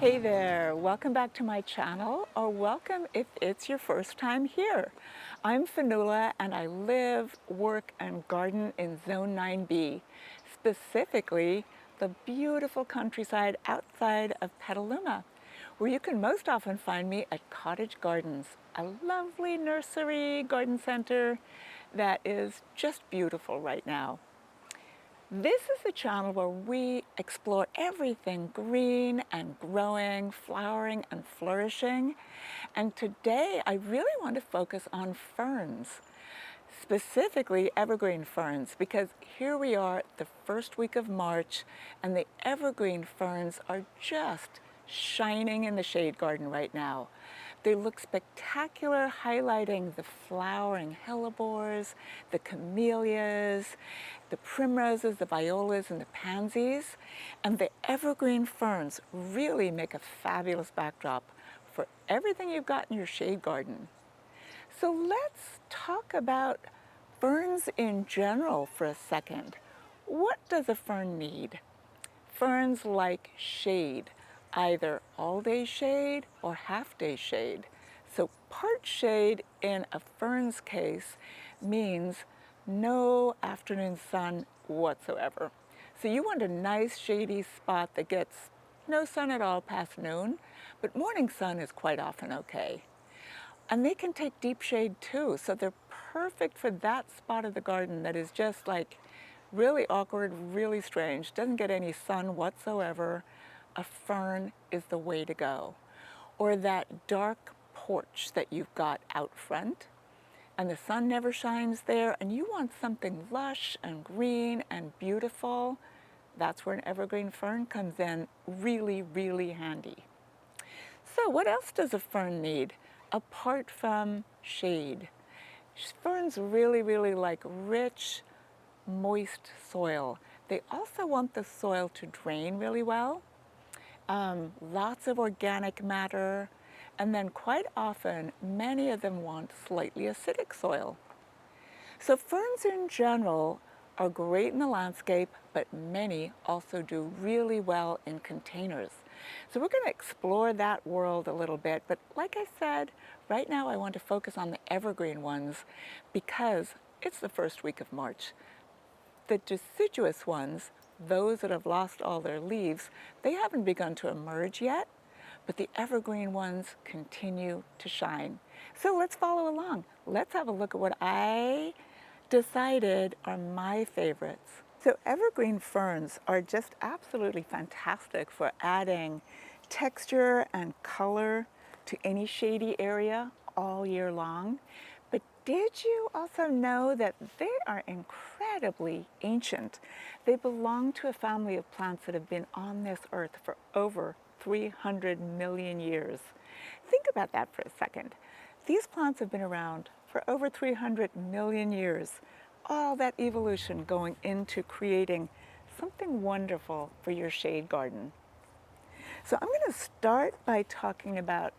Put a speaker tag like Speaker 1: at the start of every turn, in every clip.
Speaker 1: Hey there, welcome back to my channel, or welcome if it's your first time here. I'm Fionuala and I live, work, and garden in Zone 9B, specifically the beautiful countryside outside of Petaluma, where you can most often find me at Cottage Gardens, a lovely nursery garden center that is just beautiful right now. This is the channel where we explore everything green and growing, flowering and flourishing. And today I really want to focus on ferns, specifically evergreen ferns, because here we are the first week of March and the evergreen ferns are just shining in the shade garden right now. They look spectacular, highlighting the flowering hellebores, the camellias, the primroses, the violas, and the pansies. And the evergreen ferns really make a fabulous backdrop for everything you've got in your shade garden. So let's talk about ferns in general for a second. What does a fern need? Ferns like shade, either all-day shade or half-day shade. So part shade in a fern's case means no afternoon sun whatsoever. So you want a nice shady spot that gets no sun at all past noon, but morning sun is quite often okay. And they can take deep shade too, so they're perfect for that spot of the garden that is just like really awkward, really strange, doesn't get any sun whatsoever. A fern is the way to go. Or that dark porch that you've got out front and the sun never shines there and you want something lush and green and beautiful. That's where an evergreen fern comes in really, really handy. So what else does a fern need apart from shade? Ferns really like rich, moist soil. They also want the soil to drain really well, lots of organic matter, and then quite often, many of them want slightly acidic soil. So ferns in general are great in the landscape, but many also do really well in containers. So we're going to explore that world a little bit, but like I said, right now I want to focus on the evergreen ones because it's the first week of March. The deciduous ones, those that have lost all their leaves, they haven't begun to emerge yet, but the evergreen ones continue to shine. So let's follow along. Let's have a look at what I decided are my favorites. So evergreen ferns are just absolutely fantastic for adding texture and color to any shady area all year long. But did you also know that they are incredibly ancient? They belong to a family of plants that have been on this earth for over 300 million years. Think about that for a second. These plants have been around for over 300 million years. All that evolution going into creating something wonderful for your shade garden. So I'm going to start by talking about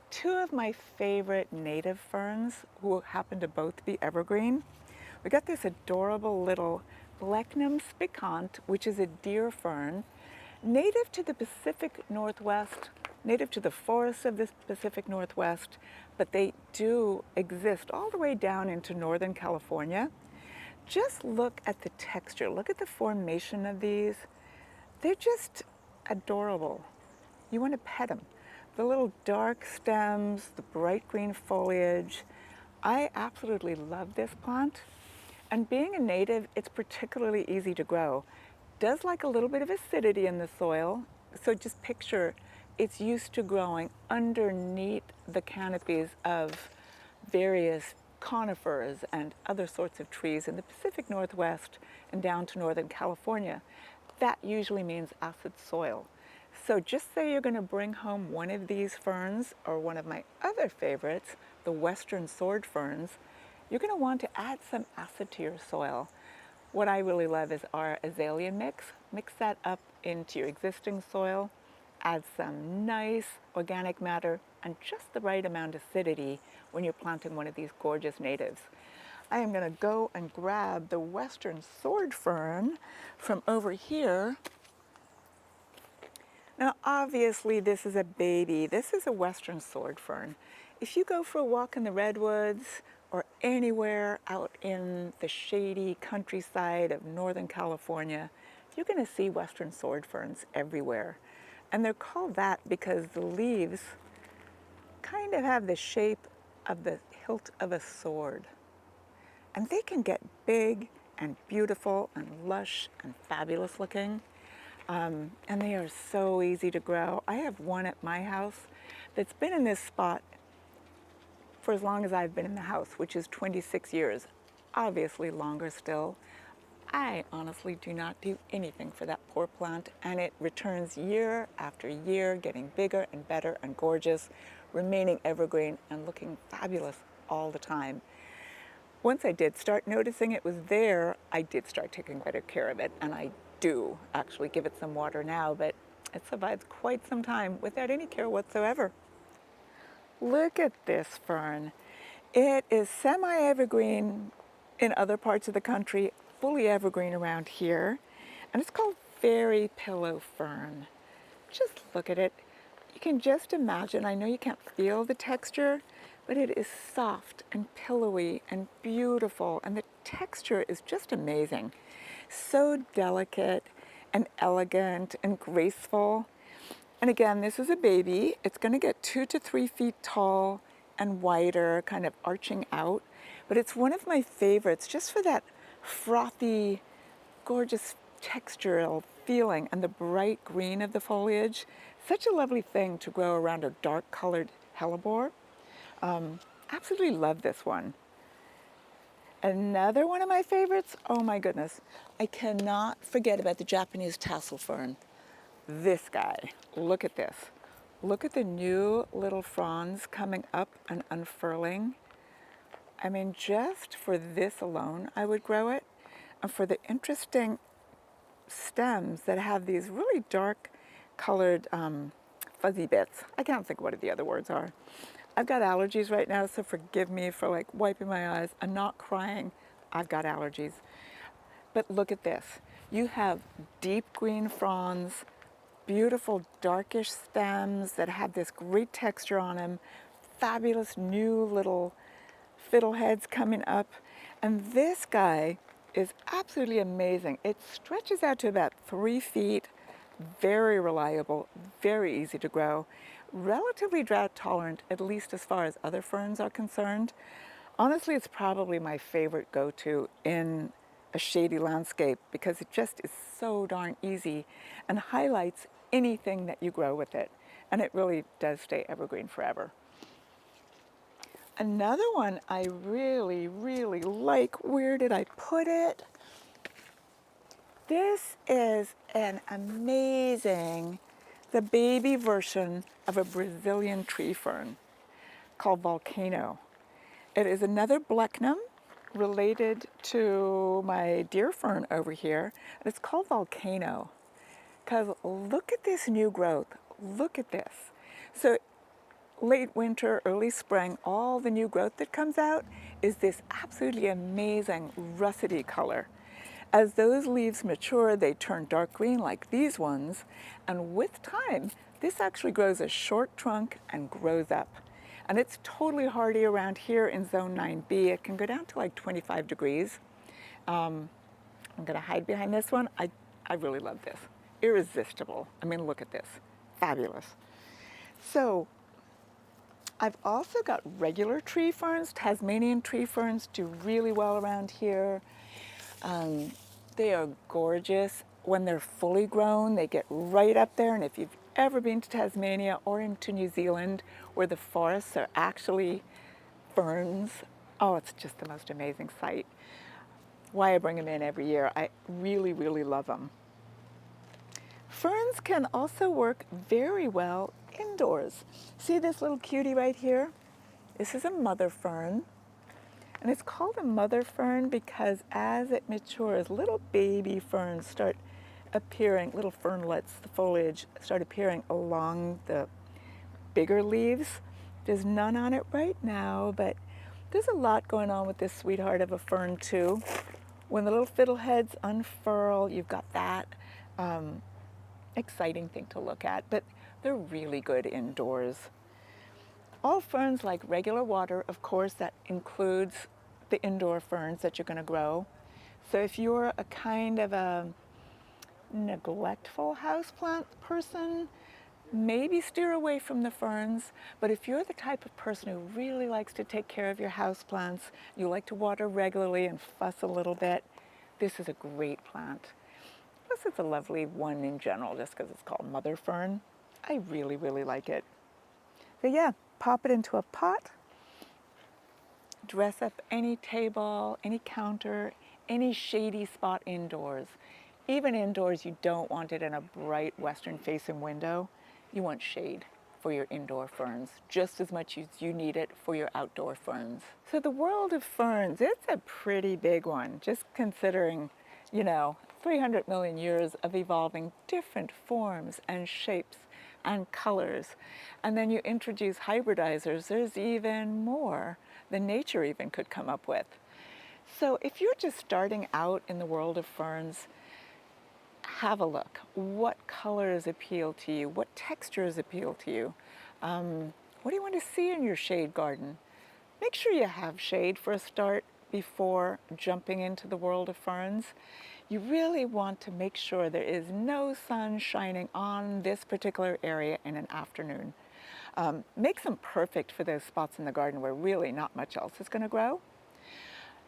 Speaker 1: two of my favorite native ferns who happen to both be evergreen. We got this adorable little Blechnum spicant, which is a deer fern, native to the Pacific Northwest, native to the forests of the Pacific Northwest, but they do exist all the way down into Northern California. Just look at the texture, look at the formation of these. They're just adorable. You want to pet them. The little dark stems, the bright green foliage. I absolutely love this plant. And being a native, it's particularly easy to grow. Does like a little bit of acidity in the soil. So just picture it's used to growing underneath the canopies of various conifers and other sorts of trees in the Pacific Northwest and down to Northern California. That usually means acid soil. So just say you're going to bring home one of these ferns or one of my other favorites, the western sword ferns, you're going to want to add some acid to your soil. What I really love is our azalea mix. Mix that up into your existing soil, add some nice organic matter and just the right amount of acidity when you're planting one of these gorgeous natives. I am going to go and grab the western sword fern from over here. Now, obviously, this is a baby. This is a western sword fern. If you go for a walk in the redwoods or anywhere out in the shady countryside of Northern California, you're going to see western sword ferns everywhere. And they're called that because the leaves kind of have the shape of the hilt of a sword. And they can get big and beautiful and lush and fabulous looking. And they are so easy to grow. I have one at my house that's been in this spot for as long as I've been in the house, which is 26 years, obviously longer still. I honestly do not do anything for that poor plant, and it returns year after year, getting bigger and better and gorgeous, remaining evergreen and looking fabulous all the time. Once I did start noticing it was there, I did start taking better care of it, and I do actually give it some water now, but it survives quite some time without any care whatsoever. Look at this fern. It is semi-evergreen in other parts of the country, fully evergreen around here, and it's called fairy pillow fern. Just look at it. You can just imagine, I know you can't feel the texture, but it is soft and pillowy and beautiful, and the texture is just amazing. So delicate and elegant and graceful. And again, this is a baby. It's going to get 2 to 3 feet tall and wider, kind of arching out. But it's one of my favorites just for that frothy, gorgeous textural feeling and the bright green of the foliage. Such a lovely thing to grow around a dark colored hellebore. Absolutely love this one. Another one of my favorites, oh my goodness, I cannot forget about the Japanese tassel fern. This guy, look at this. Look at the new little fronds coming up and unfurling. I mean, just for this alone, I would grow it. And for the interesting stems that have these really dark colored fuzzy bits. I can't think what the other words are. I've got allergies right now, so forgive me for like wiping my eyes. I'm not crying. I've got allergies. But look at this. You have deep green fronds, beautiful darkish stems that have this great texture on them, fabulous new little fiddleheads coming up. And this guy is absolutely amazing. It stretches out to about 3 feet, very reliable, very easy to grow, relatively drought tolerant, at least as far as other ferns are concerned. Honestly, it's probably my favorite go-to in a shady landscape because it just is so darn easy and highlights anything that you grow with it. And it really does stay evergreen forever. Another one I really, really like, where did I put it? This is an amazing, the baby version of a Brazilian tree fern called volcano. It is another blechnum related to my deer fern over here, and it's called volcano because look at this new growth. Look at this. So late winter, early spring, all the new growth that comes out is this absolutely amazing russety color. As those leaves mature, they turn dark green like these ones, and with time, this actually grows a short trunk and grows up. And it's totally hardy around here in zone 9B. It can go down to like 25 degrees. I'm gonna hide behind this one. I really love this. Irresistible. I mean, look at this. Fabulous. So I've also got regular tree ferns. Tasmanian tree ferns do really well around here. They are gorgeous. When they're fully grown, they get right up there. And if you've ever been to Tasmania or into New Zealand, where the forests are actually ferns, oh, it's just the most amazing sight. Why I bring them in every year. I really, really love them. Ferns can also work very well indoors. See this little cutie right here? This is a mother fern. And it's called a mother fern because as it matures, little baby ferns start appearing, little fernlets, the foliage start appearing along the bigger leaves. There's none on it right now, but there's a lot going on with this sweetheart of a fern too. When the little fiddleheads unfurl, you've got that. exciting thing to look at, but they're really good indoors. All ferns like regular water, of course, that includes the indoor ferns that you're going to grow. So if you're a kind of a neglectful houseplant person, maybe steer away from the ferns. But if you're the type of person who really likes to take care of your houseplants, you like to water regularly and fuss a little bit, this is a great plant. Plus it's a lovely one in general just because it's called mother fern. I really, really like it. So yeah, pop it into a pot, dress up any table, any counter, any shady spot indoors. Even indoors, you don't want it in a bright western-facing window. You want shade for your indoor ferns, just as much as you need it for your outdoor ferns. So the world of ferns, it's a pretty big one, just considering, 300 million years of evolving different forms and shapes and colors. And then you introduce hybridizers, there's even more than nature even could come up with. So if you're just starting out in the world of ferns, have a look. What colors appeal to you? What textures appeal to you? What do you want to see in your shade garden? Make sure you have shade for a start before jumping into the world of ferns. You really want to make sure there is no sun shining on this particular area in an afternoon. Makes them perfect for those spots in the garden where really not much else is going to grow.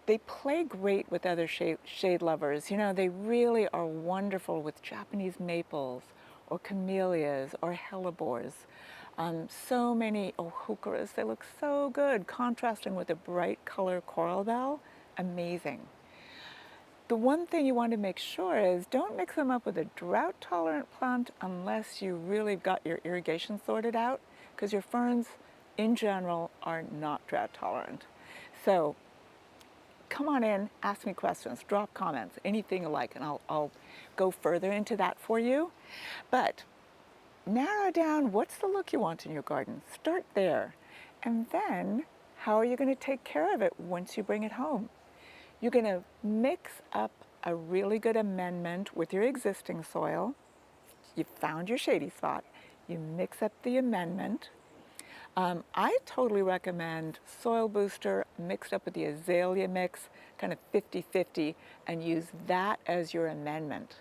Speaker 1: They play great with other shade lovers. They really are wonderful with Japanese maples or camellias or hellebores. So many heucheras, they look so good, contrasting with a bright color coral bell. Amazing. The one thing you want to make sure is don't mix them up with a drought-tolerant plant unless you really got your irrigation sorted out, because your ferns, in general, are not drought-tolerant. So come on in, ask me questions, drop comments, anything you like, and I'll go further into that for you. But narrow down what's the look you want in your garden. Start there. And then how are you going to take care of it once you bring it home? You're going to mix up a really good amendment with your existing soil. You found your shady spot. You mix up the amendment. I totally recommend Soil Booster mixed up with the azalea mix, kind of 50-50, and use that as your amendment.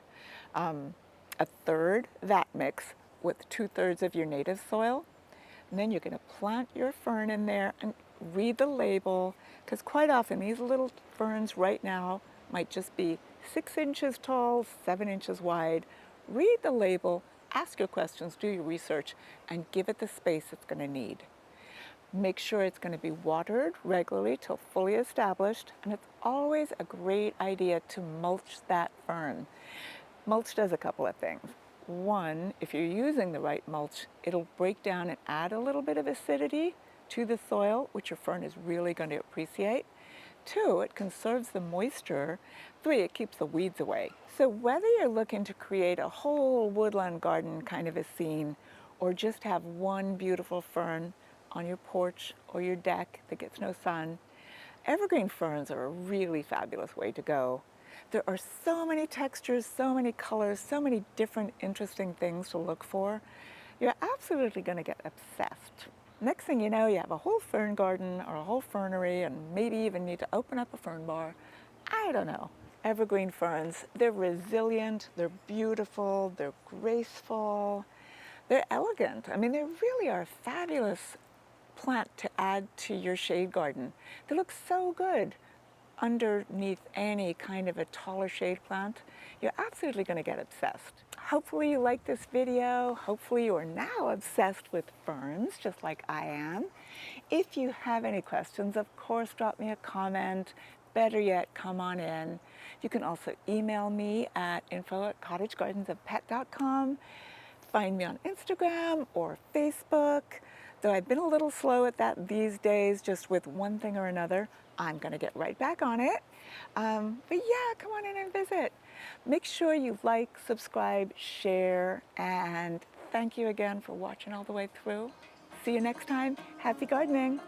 Speaker 1: A third that mix with 2/3 of your native soil. And then you're going to plant your fern in there and read the label, because quite often these little ferns right now might just be 6 inches tall, 7 inches wide. Read the label, ask your questions, do your research, and give it the space it's going to need. Make sure it's going to be watered regularly till fully established, and it's always a great idea to mulch that fern. Mulch does a couple of things. One, if you're using the right mulch, it'll break down and add a little bit of acidity to the soil, which your fern is really going to appreciate. Two, it conserves the moisture. Three, it keeps the weeds away. So whether you're looking to create a whole woodland garden kind of a scene, or just have one beautiful fern on your porch or your deck that gets no sun, evergreen ferns are a really fabulous way to go. There are so many textures, so many colors, so many different interesting things to look for. You're absolutely going to get obsessed. Next thing you know, you have a whole fern garden or a whole fernery, and maybe even need to open up a fern bar. I don't know. Evergreen ferns, they're resilient, they're beautiful, they're graceful, they're elegant. I mean, they really are a fabulous plant to add to your shade garden. They look so good underneath any kind of a taller shade plant. You're absolutely going to get obsessed. Hopefully you like this video. Hopefully you are now obsessed with ferns, just like I am. If you have any questions, of course, drop me a comment. Better yet, come on in. You can also email me at info@cottagegardensofpet.com. Find me on Instagram or Facebook. Though I've been a little slow at that these days, just with one thing or another. I'm going to get right back on it. But yeah, come on in and visit. Make sure you like, subscribe, share, and thank you again for watching all the way through. See you next time. Happy gardening.